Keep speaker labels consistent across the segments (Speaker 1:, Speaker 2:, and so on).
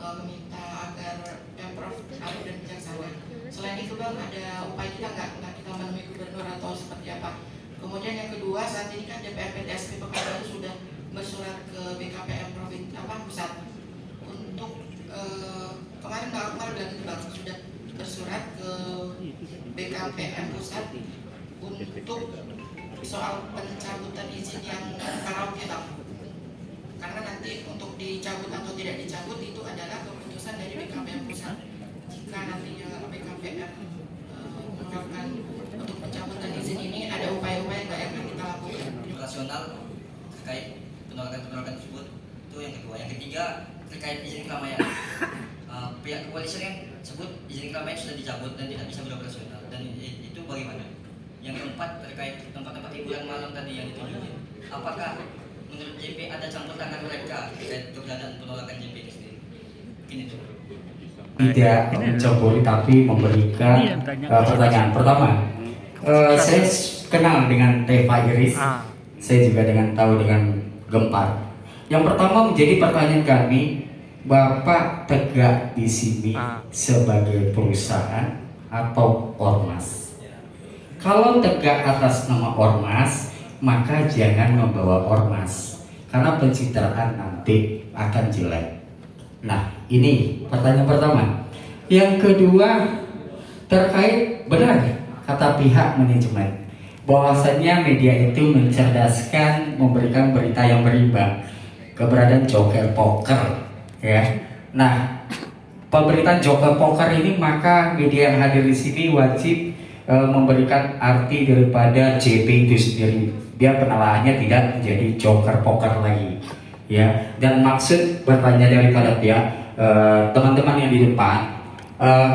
Speaker 1: meminta agar Pemprov adil dan bijaksana. Selain itu Bang, ada upaya kita nggak kita menemui gubernur atau seperti apa? Kemudian yang kedua, saat ini kan DPR PTSP Pekanbaru sudah bersurat ke BKPM Provinsi pusat untuk kemarin dan itu Bang sudah bersurat ke BKPM pusat untuk soal pencabutan izin yang karaoke Bang. Karena nanti untuk dicabut atau tidak dicabut itu adalah keputusan dari BKPM pusat. Jika nantinya BKPM mengeluarkan untuk pencabutan izin ini, ada upaya-upaya nggak yang akan kita lakukan?
Speaker 2: Rasional terkait penolakan tersebut itu yang kedua. Yang ketiga terkait izin keramaian. Pihak kepolisian yang sebut izin keramaian sudah dicabut dan tidak bisa beroperasional, dan itu bagaimana? Yang keempat terkait tempat-tempat hiburan malam tadi yang ditunjukin, apakah menurut JP ada campur tangan mereka terkait keberadaan penolakan JP itu sendiri? Mungkin itu.
Speaker 3: Tidak mencampuri tapi memberikan pertanyaan. Pertama, saya kenal dengan Teva Iris, saya juga tahu dengan Gempar. Yang pertama menjadi pertanyaan kami, Bapak tegak di sini sebagai perusahaan atau ormas? Kalau tegak atas nama ormas, maka jangan membawa ormas, karena pencitraan nanti akan jelek. Nah, ini pertanyaan pertama. Yang kedua, terkait benar kata pihak manajemen bahwasannya media itu mencerdaskan, memberikan berita yang berimbang, keberadaan joker poker, ya. Nah, pemberitaan joker poker ini, maka media yang hadir di sini wajib memberikan arti daripada JP itu sendiri, biar penelaahannya tidak menjadi joker poker lagi, ya. Dan maksud bertanya daripada pihak teman-teman yang di depan,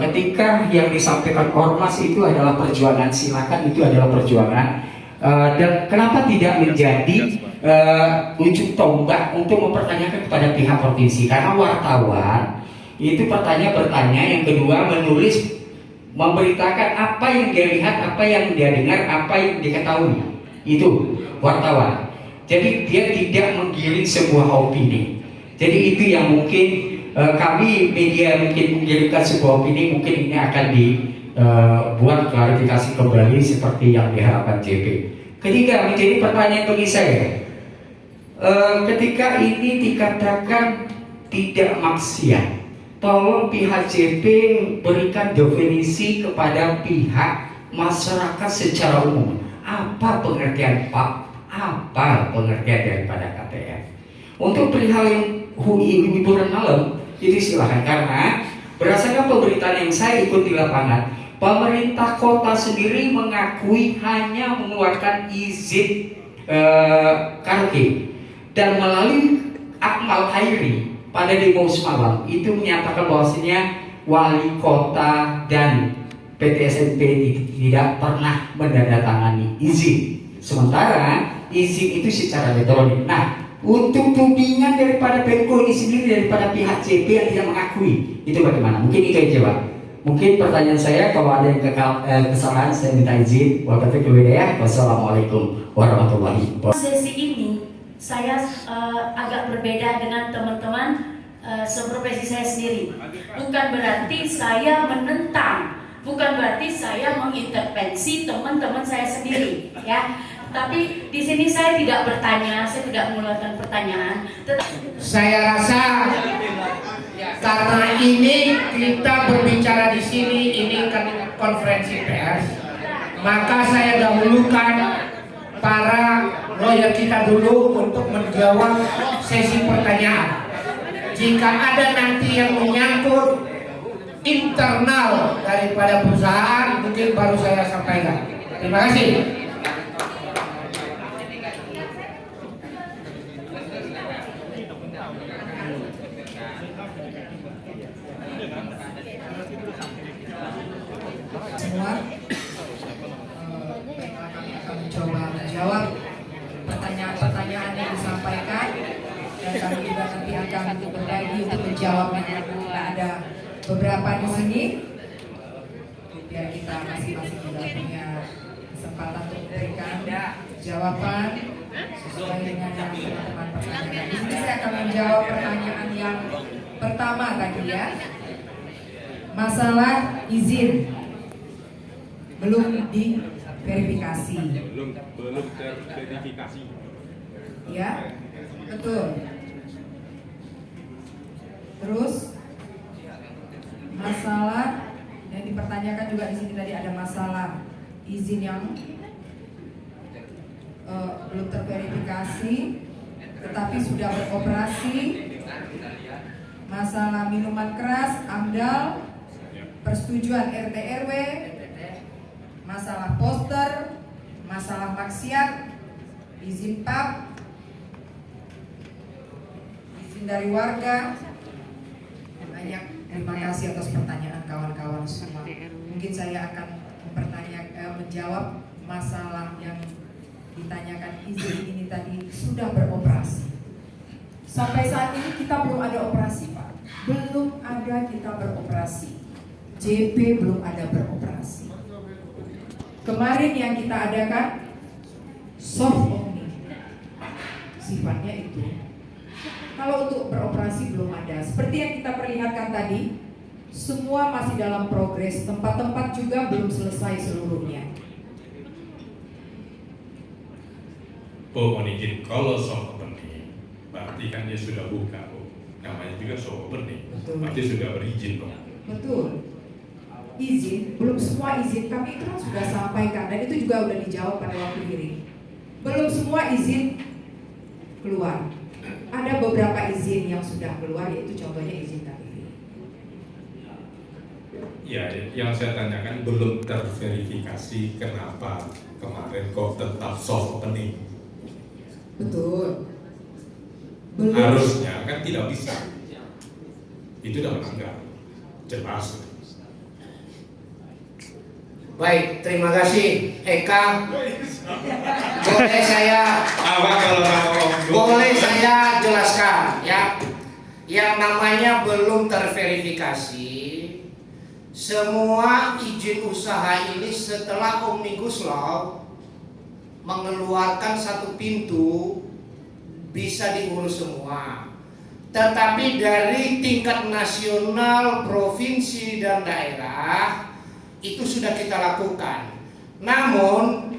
Speaker 3: ketika yang disampaikan ormas itu adalah perjuangan, silakan, itu adalah perjuangan, dan kenapa tidak menjadi ujung tombak untuk mempertanyakan kepada pihak provinsi? Karena wartawan itu bertanya, yang kedua menulis, memberitakan apa yang dia lihat, apa yang dia dengar, apa yang dia ketahui, itu wartawan. Jadi dia tidak menggiring sebuah opini. Jadi itu yang mungkin kami media mungkin mengirimkan sebuah opini, mungkin ini akan dibuat klarifikasi kembali seperti yang diharapkan JP. Ketiga, menjadi pertanyaan bagi saya, ketika ini dikatakan tidak maksiat, tolong pihak JP berikan definisi kepada pihak masyarakat secara umum. Apa pengertian PAP? Apa pengertian daripada KTM? Untuk perihal yang hiburan malam, itu silahkan, karena berdasarkan pemberitaan yang saya ikut di lapangan, pemerintah kota sendiri mengakui hanya mengeluarkan izin karaoke, dan melalui Akmal Khairi pada demo semalam itu menyatakan bahwasanya wali kota dan PT SMP tidak pernah menandatangani izin, sementara izin itu secara elektronik. Nah, untuk tudingan daripada Pemko ini sendiri, daripada pihak JP yang tidak mengakui, itu bagaimana? Mungkin itu aja Pak. Mungkin pertanyaan saya, kalau ada yang kesalahan saya minta izin. Wassalamualaikum warahmatullahi wabarakatuh.
Speaker 4: Sesi ini saya agak berbeda dengan teman-teman seprofesi saya sendiri. Bukan berarti saya menentang, bukan berarti saya mengintervensi teman-teman saya sendiri, ya. Tapi di sini saya tidak bertanya, saya tidak mengeluarkan pertanyaan.
Speaker 5: Saya rasa karena ini kita berbicara di sini, ini kan konferensi pers, maka saya dahulukan para lawyer kita dulu untuk menjawab sesi pertanyaan. Jika ada nanti yang menyangkut internal daripada perusahaan, mungkin baru saya sampaikan. Terima kasih.
Speaker 6: Semua kami akan mencoba menjawab pertanyaan-pertanyaan yang disampaikan, dan kami juga nanti akan berbagi untuk menjawabnya. Nah, ada beberapa di sini, biar kita masing-masing juga punya kesempatan untuk memberikan jawaban sesuai dengan yang teman-teman pertanyakan. Di sini saya akan menjawab pertanyaan yang Pertama tadi ya, masalah izin belum diverifikasi.
Speaker 7: Belum terverifikasi.
Speaker 6: Ya, betul. Terus masalah yang dipertanyakan juga di sini tadi ada masalah izin yang belum terverifikasi tetapi sudah beroperasi, masalah minuman keras, AMDAL, persetujuan RT RW, masalah poster, masalah maksiat, izin pub, izin dari warga. Banyak, terima kasih atas pertanyaan kawan-kawan semua. Mungkin saya akan menjawab masalah yang ditanyakan izin ini tadi sudah beroperasi. Sampai saat ini kita belum ada operasi, Pak. Belum ada kita beroperasi. JP belum ada beroperasi. Kemarin yang kita adakan soft opening. Sifatnya itu. Kalau untuk beroperasi belum ada. Seperti yang kita perlihatkan tadi, semua masih dalam progres. Tempat-tempat juga belum selesai seluruhnya.
Speaker 7: Oh, mohon izin, kalau soft opening, berarti kan dia sudah buka, oh. Namanya juga soft opening,
Speaker 6: Betul.
Speaker 7: berarti sudah berizin dong.
Speaker 6: Betul. Izin, belum semua izin kami kan sudah sampaikan dan itu juga sudah dijawab pada waktu hearing. Belum semua izin keluar. Ada beberapa izin yang sudah keluar, yaitu contohnya izin KPV.
Speaker 7: Ya, yang saya tanyakan belum terverifikasi kenapa kemarin kok tetap soft opening.
Speaker 6: Betul. Belum.
Speaker 7: Harusnya kan tidak bisa. Itu sudah melanggar. Jelas.
Speaker 5: Baik, terima kasih Eka. Boleh saya jelaskan ya. Yang namanya belum terverifikasi, semua izin usaha ini setelah Omnibus Law mengeluarkan satu pintu bisa diurus semua. Tetapi dari tingkat nasional, provinsi dan daerah itu sudah kita lakukan. Namun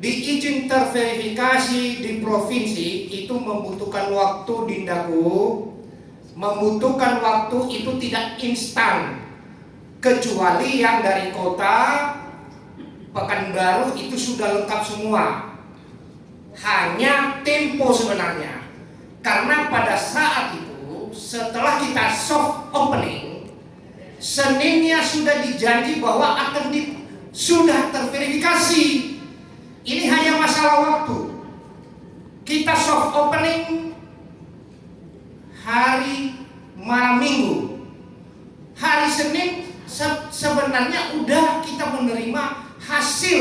Speaker 5: di izin terverifikasi di provinsi itu membutuhkan waktu, Dindaku, membutuhkan waktu itu tidak instan. Kecuali yang dari kota Pekanbaru itu sudah lengkap semua. Hanya tempo sebenarnya. Karena pada saat itu setelah kita soft opening, Seninnya sudah dijanji bahwa sudah terverifikasi. Ini hanya masalah waktu. Kita soft opening hari malam Minggu. Hari Senin sebenarnya udah kita menerima hasil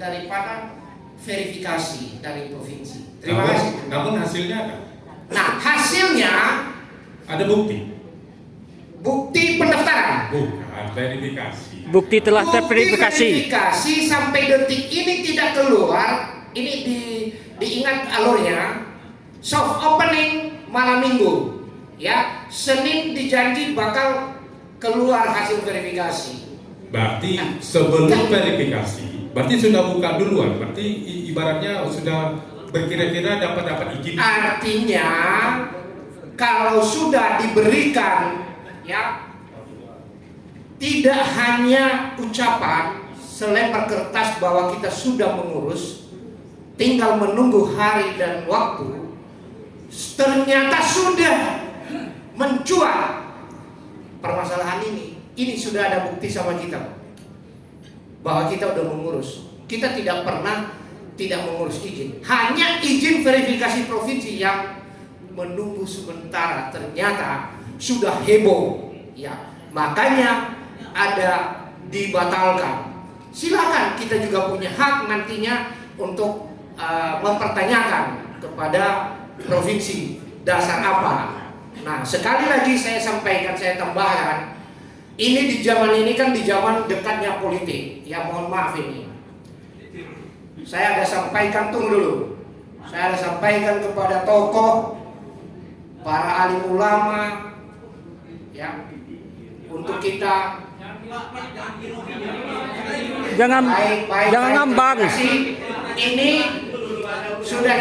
Speaker 5: daripada verifikasi dari provinsi. Terima kasih.
Speaker 7: Namun hasilnya apa?
Speaker 5: Nah, hasilnya
Speaker 7: Ada bukti?
Speaker 5: bukti pendaftaran.
Speaker 7: Bukan, verifikasi.
Speaker 8: Bukti telah
Speaker 5: Bukti
Speaker 8: terverifikasi.
Speaker 5: verifikasi sampai detik ini tidak keluar. Ini diingat alurnya. Soft opening malam Minggu, ya. Senin dijanji bakal keluar hasil verifikasi.
Speaker 7: Berarti sebelum verifikasi, berarti sudah buka duluan. Berarti ibaratnya sudah berkira-kira dapat izin.
Speaker 5: Artinya kalau sudah diberikan, ya, tidak hanya ucapan selembar kertas bahwa kita sudah mengurus, tinggal menunggu hari dan waktu, ternyata sudah mencuat permasalahan ini. Ini sudah ada bukti sama kita bahwa kita sudah mengurus. Kita tidak pernah tidak mengurus izin, hanya izin verifikasi provinsi yang menunggu sementara, ternyata sudah heboh, ya, makanya ada dibatalkan. Silakan, kita juga punya hak nantinya untuk mempertanyakan kepada provinsi dasar apa. Nah, sekali lagi saya sampaikan, saya tambahkan, ini di zaman ini kan di zaman dekatnya politik. Ya, mohon maaf ini. Saya ada sampaikan, tunggu dulu. Saya ada sampaikan kepada tokoh, para alim ulama, ya, untuk kita
Speaker 8: Jangan
Speaker 5: baik,
Speaker 8: jangan
Speaker 5: baik.
Speaker 8: ngambang.
Speaker 5: Terima kasih. Ini sudah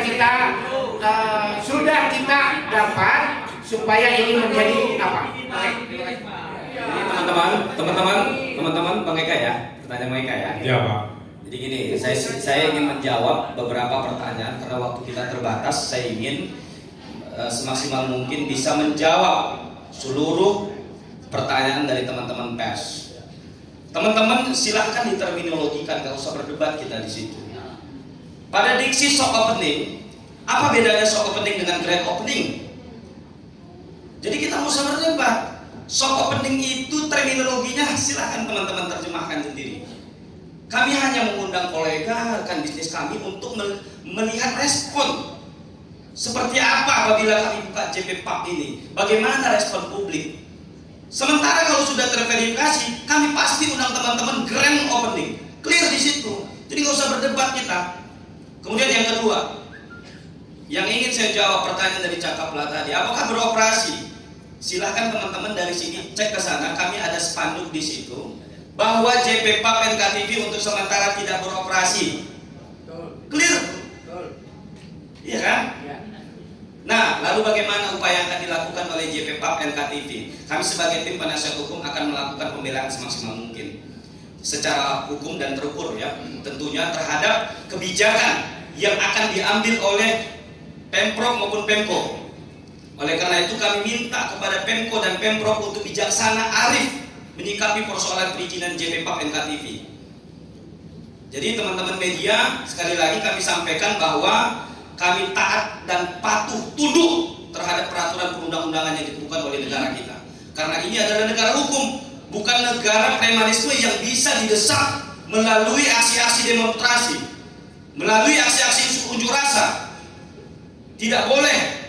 Speaker 5: kita dapat supaya ini menjadi apa?
Speaker 9: Teman-teman Bang Eka ya, pertanyaan Bang Eka ya.
Speaker 7: Ya Pak.
Speaker 9: Jadi gini, saya ingin menjawab beberapa pertanyaan karena waktu kita terbatas. Saya ingin semaksimal mungkin bisa menjawab seluruh pertanyaan dari teman-teman pers. Teman-teman silahkan diterminologikan, nggak usah berdebat kita di situ. Pada diksi soft opening, apa bedanya soft opening dengan grand opening? Jadi kita mau usah berdebat. Soft opening itu terminologinya silahkan teman-teman terjemahkan sendiri. Kami hanya mengundang kolega rekan bisnis kami untuk melihat respon seperti apa apabila kami buka JP Pub ini. Bagaimana respon publik? Sementara kalau sudah terverifikasi, kami pasti undang teman-teman grand opening. Clear di situ. Jadi nggak usah berdebat kita. Kemudian yang kedua, yang ingin saya jawab pertanyaan dari Cakapla tadi, apakah beroperasi? Silahkan teman-teman dari sini cek ke sana. Kami ada spanduk di situ bahwa JP Pub NKTV untuk sementara tidak beroperasi. Clear? Iya kan? Nah, lalu bagaimana upaya yang akan dilakukan oleh JP Pub NKTV? Kami sebagai tim penasihat hukum akan melakukan pembelaan semaksimal mungkin secara hukum dan terukur ya, tentunya terhadap kebijakan yang akan diambil oleh Pemprov maupun Pemko. Oleh karena itu kami minta kepada Pemko dan Pemprov untuk bijaksana, arif menyikapi persoalan perizinan JP Pub NKTV. Jadi teman-teman media, sekali lagi kami sampaikan bahwa kami taat dan patuh tunduk terhadap peraturan perundang-undangan yang ditentukan oleh negara kita. Karena ini adalah negara hukum, bukan negara premanisme yang bisa didesak melalui aksi-aksi demonstrasi, melalui aksi-aksi unjuk rasa. Tidak boleh.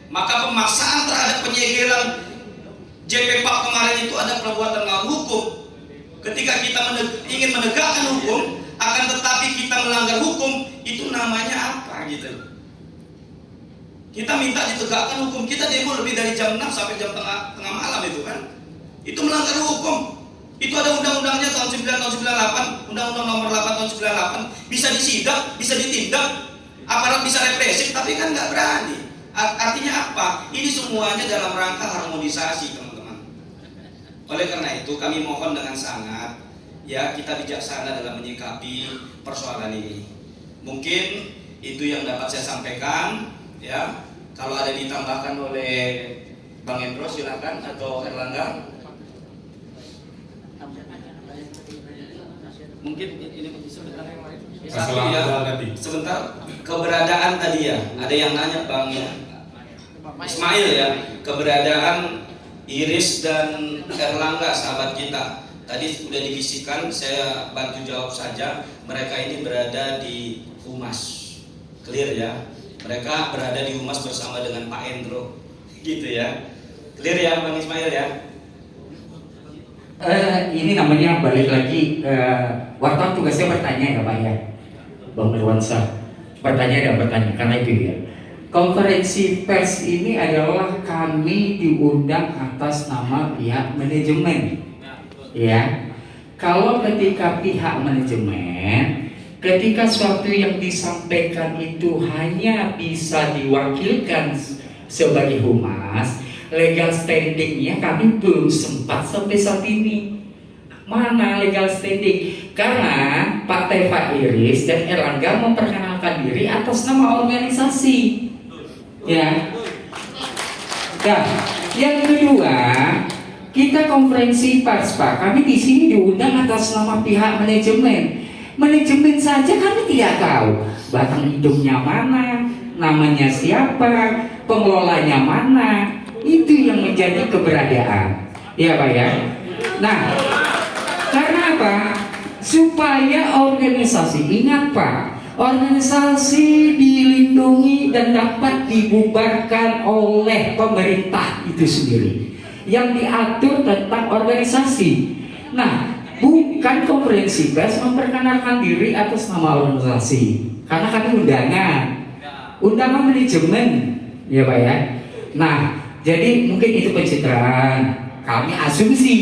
Speaker 9: Maka pemaksaan terhadap penyegelan JP Pub kemarin itu ada perbuatan melawan hukum. Ketika kita ingin menegakkan hukum, akan tetapi kita melanggar hukum, itu namanya apa gitu? Kita minta ditegakkan hukum, kita demo lebih dari jam 6 sampai jam tengah malam itu kan. Itu melanggar hukum. Itu ada undang-undangnya tahun 98, Undang-Undang nomor 8 tahun 98, bisa disidak, bisa ditindak, aparat bisa represif, tapi kan nggak berani. Artinya apa? Ini semuanya dalam rangka harmonisasi, teman-teman. Oleh karena itu kami mohon dengan sangat ya, kita bijaksana dalam menyikapi persoalan ini. Mungkin itu yang dapat saya sampaikan. Ya, kalau ada ditambahkan oleh Bang Endro silakan, atau Erlangga. Mungkin ini sebentar yang lain. Satu ya, sebentar keberadaan tadi ya, ada yang nanya Bang Ismail ya, keberadaan Iris dan Erlangga sahabat kita. Tadi sudah dibisikkan, saya bantu jawab saja. Mereka ini berada di Humas, clear ya. Mereka berada di Humas bersama dengan Pak Endro, gitu ya. Clear ya Bang Ismail ya.
Speaker 3: Ini namanya balik lagi, wartawan tugasnya bertanya ya Pak ya, Bang Irwansyah. Bertanya karena itu ya. Konferensi pers ini adalah kami diundang atas nama pihak manajemen. Ya, kalau ketika pihak manajemen, ketika suatu yang disampaikan itu hanya bisa diwakilkan sebagai humas, legal standingnya kami belum sempat sampai saat ini. Mana legal standing? Karena Pak Teva Iris dan Erlangga memperkenalkan diri atas nama organisasi. Ya. Dan yang kedua, kita konferensi pers Pak. Kami di sini diundang atas nama pihak manajemen. Manajemen saja kami tidak tahu batang hidungnya mana, namanya siapa, pengelolanya mana. Itu yang menjadi keberadaan. Ya Pak ya. Nah, karena apa? Supaya organisasi, ingat Pak, organisasi dilindungi dan dapat dibubarkan oleh pemerintah itu sendiri yang diatur tentang organisasi. Nah, bukan konferensi pers memperkenalkan diri atas nama organisasi, karena kami undangan manajemen, ya Pak ya. Nah, jadi mungkin itu pencitraan. kami asumsi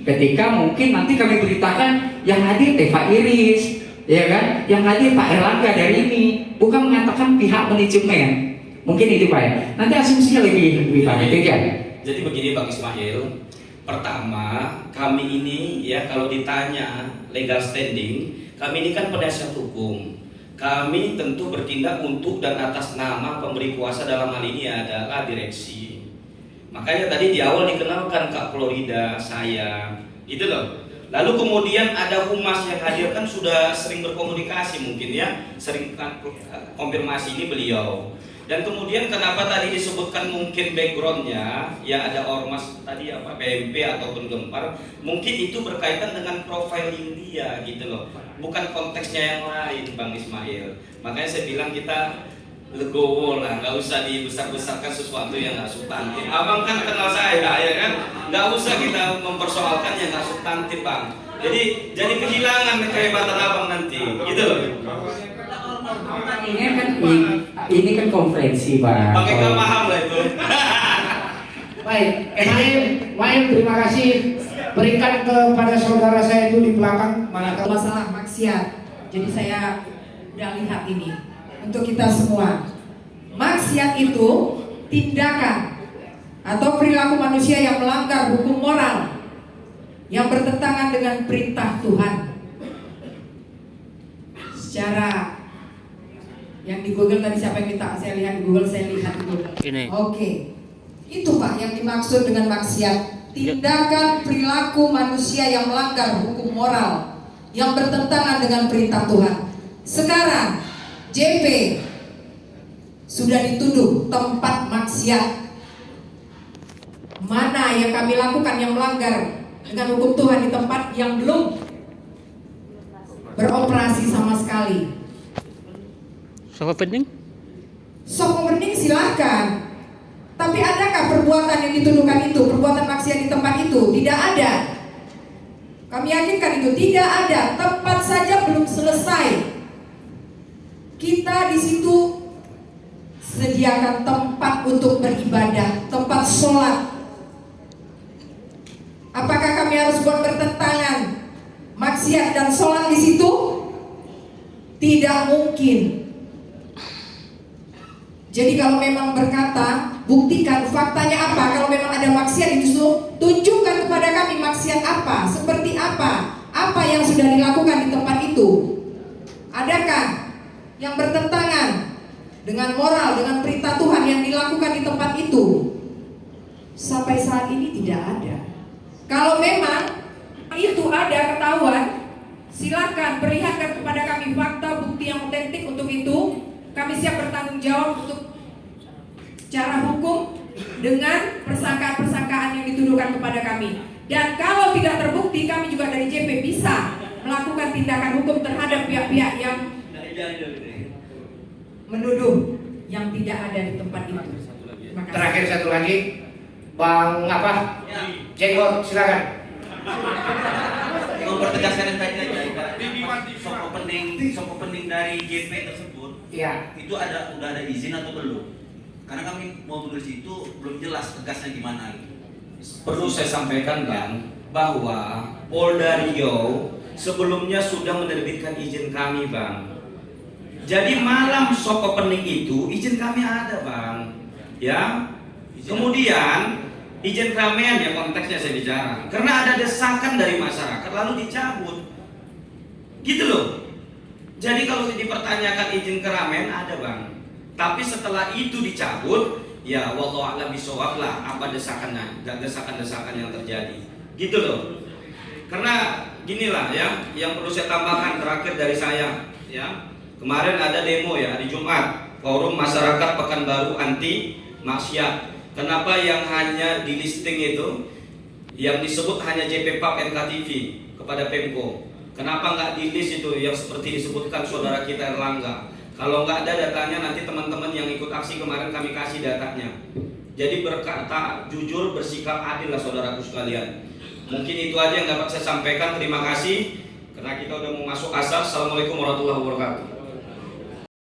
Speaker 3: ketika mungkin nanti kami beritakan yang hadir Teva Iris, ya kan, yang hadir Pak Erlangga dari ini, bukan mengatakan pihak manajemen. Mungkin itu Pak ya. Nanti asumsinya lebih banyak ya.
Speaker 9: Jadi begini Bang Ismail, pertama kami ini ya kalau ditanya legal standing, kami ini kan penasihat hukum. Kami tentu bertindak untuk dan atas nama pemberi kuasa, dalam hal ini adalah direksi. Makanya tadi di awal dikenalkan Kak Florida, saya, itu loh. Lalu kemudian ada humas yang hadir, kan sudah sering berkomunikasi mungkin ya, sering konfirmasi ini beliau. Dan kemudian kenapa tadi disebutkan mungkin backgroundnya ya ada ormas tadi apa PMP ataupun Gempar, mungkin itu berkaitan dengan profiling dia gitu loh, bukan konteksnya yang lain Bang Ismail. Makanya saya bilang kita legowo lah, nggak usah dibesar-besarkan sesuatu yang nggak substantif. Abang kan kenal saya ya kan, nggak usah kita mempersoalkan yang nggak substantif Bang. Jadi kehilangan kehebatan abang nanti gitu loh.
Speaker 3: Ini kan konferensi Pak.
Speaker 9: Pakai nggak paham lah itu.
Speaker 5: Baik, Maim, terima kasih. Berikan kepada saudara saya itu di belakang mana
Speaker 6: Masalah maksiat. Jadi saya udah lihat ini untuk kita semua. Maksiat itu tindakan atau perilaku manusia yang melanggar hukum moral, yang bertentangan dengan perintah Tuhan. Secara yang di Google tadi siapa yang minta saya lihat di Google, saya lihat di Google. Oke. Itu Pak yang dimaksud dengan maksiat. Tindakan perilaku manusia yang melanggar hukum moral, yang bertentangan dengan perintah Tuhan. Sekarang JP sudah dituduh tempat maksiat. Mana yang kami lakukan yang melanggar dengan hukum Tuhan di tempat yang belum beroperasi sama sekali?
Speaker 8: Sok opening?
Speaker 6: Sok opening silahkan. Tapi adakah perbuatan yang dituduhkan itu, perbuatan maksiat di tempat itu? Tidak ada. Kami yakinkan itu tidak ada. Tempat saja belum selesai. Kita di situ sediakan tempat untuk beribadah, tempat sholat. Apakah kami harus buat bertentangan maksiat dan sholat di situ? Tidak mungkin. Jadi kalau memang berkata, buktikan faktanya apa. Kalau memang ada maksiat itu, tunjukkan kepada kami maksiat apa, seperti apa yang sudah dilakukan di tempat itu. Adakah yang bertentangan dengan moral, dengan perintah Tuhan yang dilakukan di tempat itu? Sampai saat ini tidak ada. Kalau memang itu ada ketahuan, silakan perlihatkan kepada kami fakta, bukti yang otentik untuk itu. Kami siap bertanggung jawab untuk secara hukum dengan persangkaan-persangkaan yang dituduhkan kepada kami. Dan kalau tidak terbukti, kami juga dari JP bisa melakukan tindakan hukum terhadap pihak-pihak yang menuduh yang tidak ada di tempat itu.
Speaker 5: Terakhir satu lagi, Bang apa? Jenggot, silakan.
Speaker 10: Mempertegaskan yang tadi aja, sok opening dari JP tersebut,
Speaker 5: ya
Speaker 10: itu udah ada izin atau belum? Karena kami mau menulis itu belum jelas tegasnya gimana.
Speaker 9: Perlu saya sampaikan Bang, bahwa Polda Riau sebelumnya sudah menerbitkan izin kami Bang. Jadi malam sok opening itu izin kami ada Bang. Ya. Kemudian izin keramaian ya konteksnya saya bicara. Karena ada desakan dari masyarakat lalu dicabut. Gitu loh. Jadi kalau dipertanyakan izin keramaian ada Bang. Tapi setelah itu dicabut, ya wallahu a'lam bishawab lah apa desakannya dan desakan-desakan yang terjadi. Gitu loh. Karena ginilah ya, yang perlu saya tambahkan terakhir dari saya ya. Kemarin ada demo ya hari Jumat, Forum Masyarakat Pekanbaru Anti Maksiat. Kenapa yang hanya di listing itu yang disebut hanya JP PAP NKTV kepada Pemko? Kenapa nggak di list itu yang seperti disebutkan saudara kita Erlangga? Kalau nggak ada datanya nanti teman-teman yang ikut aksi kemarin kami kasih datanya. Jadi berkata jujur, bersikap adil lah saudaraku sekalian. Mungkin itu aja yang dapat saya sampaikan. Terima kasih karena kita udah mau masuk asar. Assalamualaikum warahmatullahi wabarakatuh.